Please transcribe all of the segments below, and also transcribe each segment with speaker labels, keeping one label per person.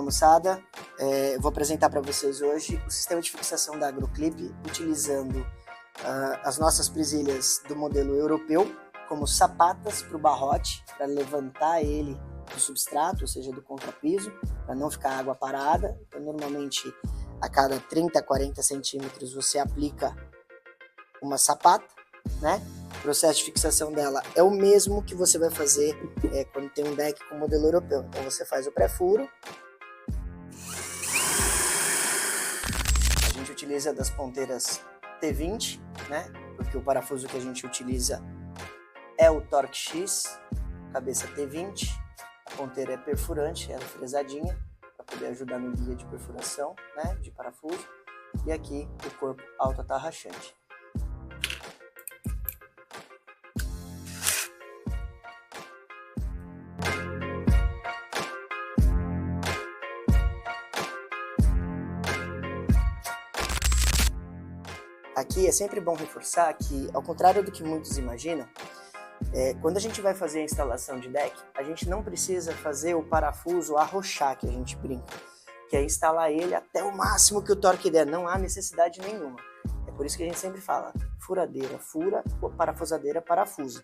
Speaker 1: moçada, eu vou apresentar para vocês hoje o sistema de fixação da AgroClip utilizando as nossas presilhas do modelo europeu como sapatas para o barrote, para levantar ele do substrato, ou seja, do contrapiso, para não ficar água parada. Então, normalmente, a cada 30 a 40 centímetros você aplica uma sapata, né? O processo de fixação dela é o mesmo que você vai fazer quando tem um deck com modelo europeu. Então você faz o pré-furo. A gente utiliza das ponteiras T20, né? Porque o parafuso que a gente utiliza é o Torque X, cabeça T20. A ponteira é perfurante, ela é fresadinha, para poder ajudar no guia de perfuração, né? De parafuso. E aqui o corpo autoatarrachante. Aqui é sempre bom reforçar que, ao contrário do que muitos imaginam, quando a gente vai fazer a instalação de deck, a gente não precisa fazer o parafuso arrochar, que a gente brinca, que é instalar ele até o máximo que o torque der, não há necessidade nenhuma. É por isso que a gente sempre fala, furadeira fura, parafusadeira parafusa.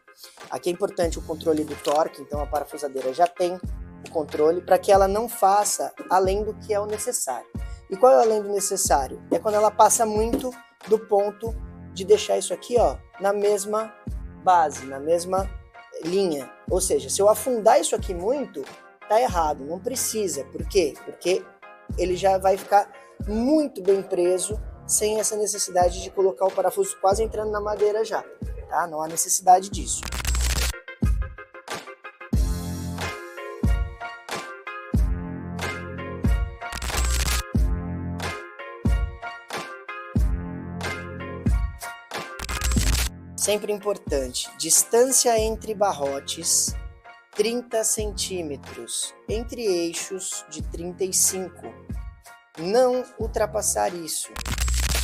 Speaker 1: Aqui é importante o controle do torque, então a parafusadeira já tem o controle para que ela não faça além do que é o necessário. E qual é além do necessário? É quando ela passa muito do ponto de deixar isso aqui, ó, na mesma base, na mesma linha. Ou seja, se eu afundar isso aqui muito, tá errado, não precisa. Por quê? Porque ele já vai ficar muito bem preso, sem essa necessidade de colocar o parafuso quase entrando na madeira já, tá? Não há necessidade disso. Sempre importante, distância entre barrotes, 30 centímetros, entre eixos de 35. Não ultrapassar isso.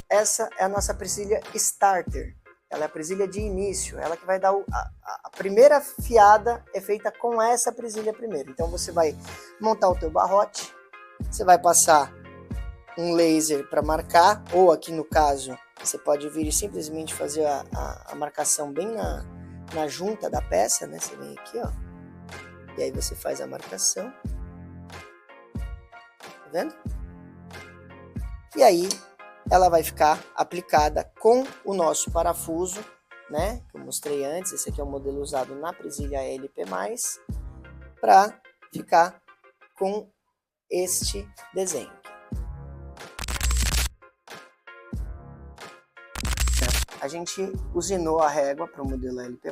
Speaker 1: Essa é a nossa presilha starter, ela é a presilha de início, ela que vai dar a primeira fiada é feita com essa presilha primeiro. Então você vai montar o teu barrote, você vai passar um laser para marcar, ou aqui no caso, você pode vir e simplesmente fazer a marcação bem na junta da peça, né? Você vem aqui, ó. E aí você faz a marcação. Tá vendo? E aí ela vai ficar aplicada com o nosso parafuso, né? Que eu mostrei antes. Esse aqui é o modelo usado na presilha LP+, para ficar com este desenho. A gente usinou a régua para o modelo LP+.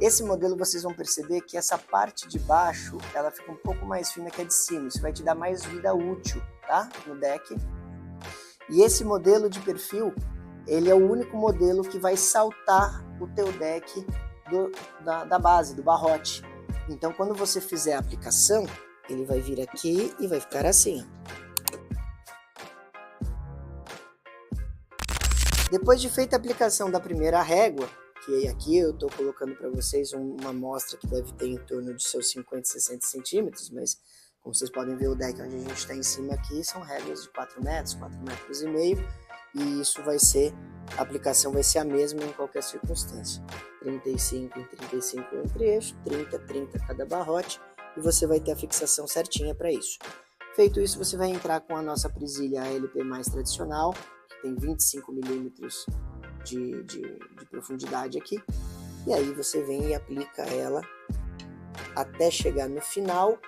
Speaker 1: Esse modelo vocês vão perceber que essa parte de baixo ela fica um pouco mais fina que a de cima. Isso vai te dar mais vida útil, tá? No deck. E esse modelo de perfil, ele é o único modelo que vai saltar o teu deck da base, do barrote. Então quando você fizer a aplicação, ele vai vir aqui e vai ficar assim. Depois de feita a aplicação da primeira régua, que aqui eu estou colocando para vocês uma amostra que deve ter em torno de seus 50, 60 centímetros, mas como vocês podem ver o deck onde a gente está em cima aqui, são réguas de 4 metros, 4 metros e meio, e isso vai ser, a aplicação vai ser a mesma em qualquer circunstância. 35 em 35 entre eixo, 30, 30 cada barrote, e você vai ter a fixação certinha para isso. Feito isso, você vai entrar com a nossa presilha LP+ tradicional, tem 25 milímetros de profundidade aqui, e aí você vem e aplica ela até chegar no final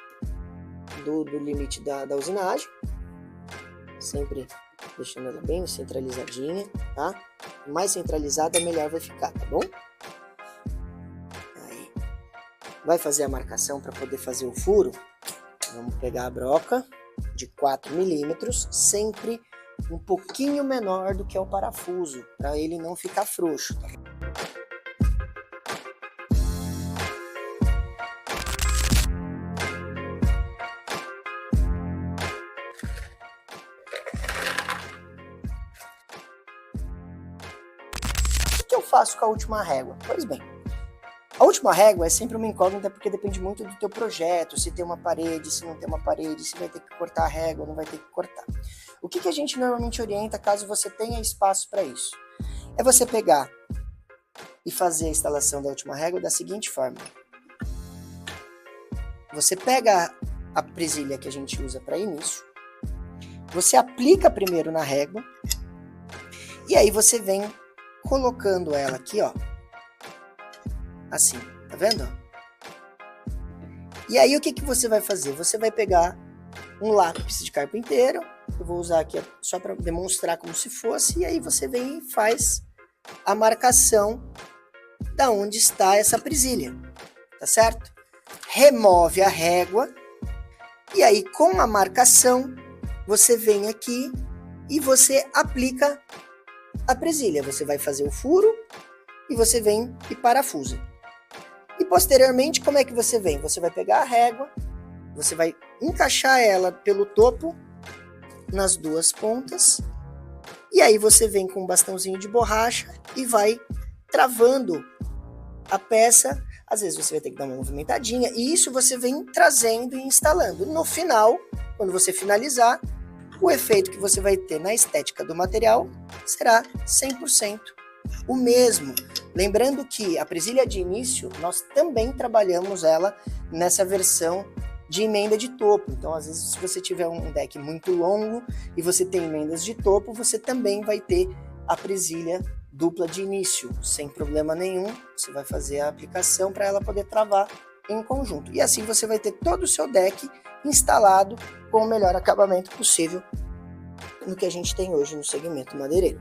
Speaker 1: do limite da usinagem, sempre deixando ela bem centralizadinha, tá? Mais centralizada, melhor vai ficar, tá bom? Aí, vai fazer a marcação para poder fazer o furo. Vamos pegar a broca de 4 milímetros, sempre um pouquinho menor do que é o parafuso, para ele não ficar frouxo. Tá? O que eu faço com a última régua? Pois bem, a última régua é sempre uma incógnita porque depende muito do teu projeto, se tem uma parede, se não tem uma parede, se vai ter que cortar a régua, não vai ter que cortar. O que a gente normalmente orienta caso você tenha espaço para isso? É você pegar e fazer a instalação da última régua da seguinte forma. Você pega a presilha que a gente usa para início, você aplica primeiro na régua, e aí você vem colocando ela aqui, ó, assim, tá vendo? E aí o que você vai fazer? Você vai pegar um lápis de carpinteiro, eu vou usar aqui só para demonstrar como se fosse, e aí você vem e faz a marcação da onde está essa presilha, tá certo? Remove a régua, e aí com a marcação, você vem aqui e você aplica a presilha. Você vai fazer o furo e você vem e parafusa. E posteriormente, como é que você vem? Você vai pegar a régua, você vai encaixar ela pelo topo, nas duas pontas, e aí você vem com um bastãozinho de borracha e vai travando a peça. Às vezes você vai ter que dar uma movimentadinha, e isso você vem trazendo e instalando. No final, quando você finalizar, o efeito que você vai ter na estética do material será 100% o mesmo. Lembrando que a presilha de início, nós também trabalhamos ela nessa versão de emenda de topo. Então, às vezes, se você tiver um deck muito longo e você tem emendas de topo, você também vai ter a presilha dupla de início, sem problema nenhum. Você vai fazer a aplicação para ela poder travar em conjunto. E assim você vai ter todo o seu deck instalado com o melhor acabamento possível no que a gente tem hoje no segmento madeireiro.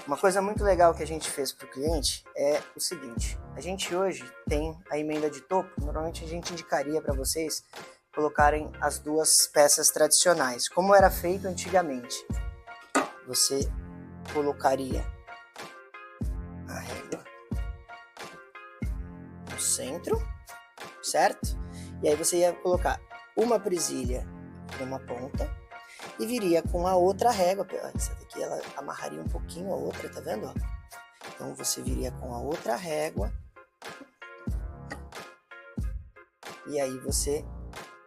Speaker 1: Uma coisa muito legal que a gente fez para o cliente é o seguinte: a gente hoje tem a emenda de topo. Normalmente a gente indicaria para vocês colocarem as duas peças tradicionais, como era feito antigamente. Você colocaria a régua no centro, certo? E aí você ia colocar uma presilha numa ponta e viria com a outra régua. Essa daqui ela amarraria um pouquinho a outra, tá vendo? Então você viria com a outra régua e aí você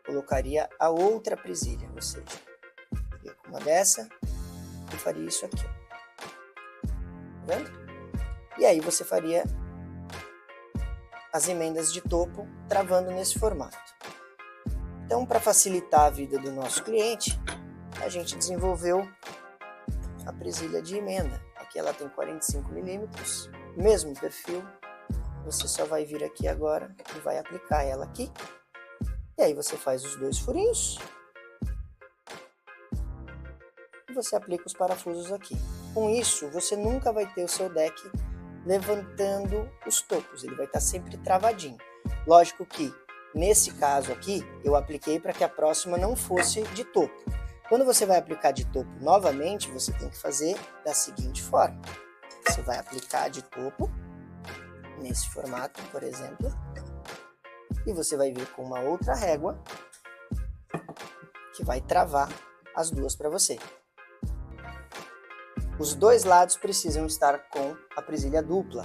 Speaker 1: colocaria a outra presilha, ou seja, viria com uma dessa e faria isso aqui, tá vendo? E aí você faria as emendas de topo travando nesse formato. Então, para facilitar a vida do nosso cliente, a gente desenvolveu a presilha de emenda. Aqui ela tem 45 milímetros, mesmo perfil. Você só vai vir aqui agora e vai aplicar ela aqui. E aí você faz os dois furinhos e você aplica os parafusos aqui. Com isso, você nunca vai ter o seu deck levantando os topos, ele vai estar sempre travadinho. Lógico que, nesse caso aqui, eu apliquei para que a próxima não fosse de topo. Quando você vai aplicar de topo novamente, você tem que fazer da seguinte forma. Você vai aplicar de topo, nesse formato, por exemplo, e você vai vir com uma outra régua que vai travar as duas para você. Os dois lados precisam estar com a presilha dupla,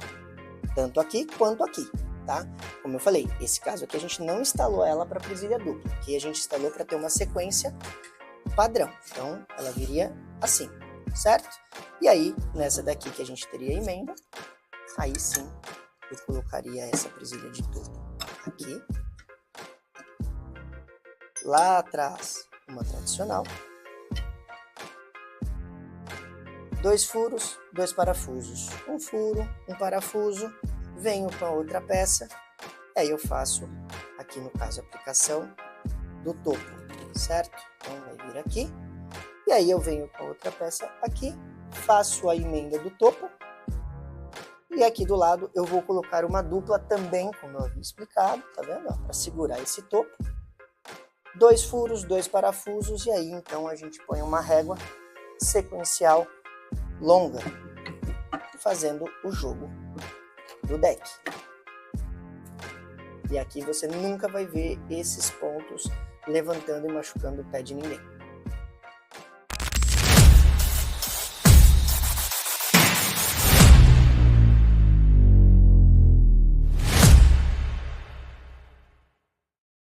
Speaker 1: tanto aqui quanto aqui, tá? Como eu falei, esse caso aqui a gente não instalou ela para presilha dupla, aqui a gente instalou para ter uma sequência padrão. Então, ela viria assim, certo? E aí, nessa daqui que a gente teria a emenda, aí sim, eu colocaria essa presilha de topo aqui. Lá atrás, uma tradicional. 2 furos, 2 parafusos. Um furo, um parafuso, venho com a outra peça, e aí eu faço, aqui no caso, a aplicação do topo, certo? Então vai vir aqui, e aí eu venho com a outra peça aqui, faço a emenda do topo, e aqui do lado eu vou colocar uma dupla também, como eu havia explicado, tá vendo? Para segurar esse topo. 2 furos, 2 parafusos, e aí então a gente põe uma régua sequencial longa, fazendo o jogo do deck. E aqui você nunca vai ver esses pontos levantando e machucando o pé de ninguém.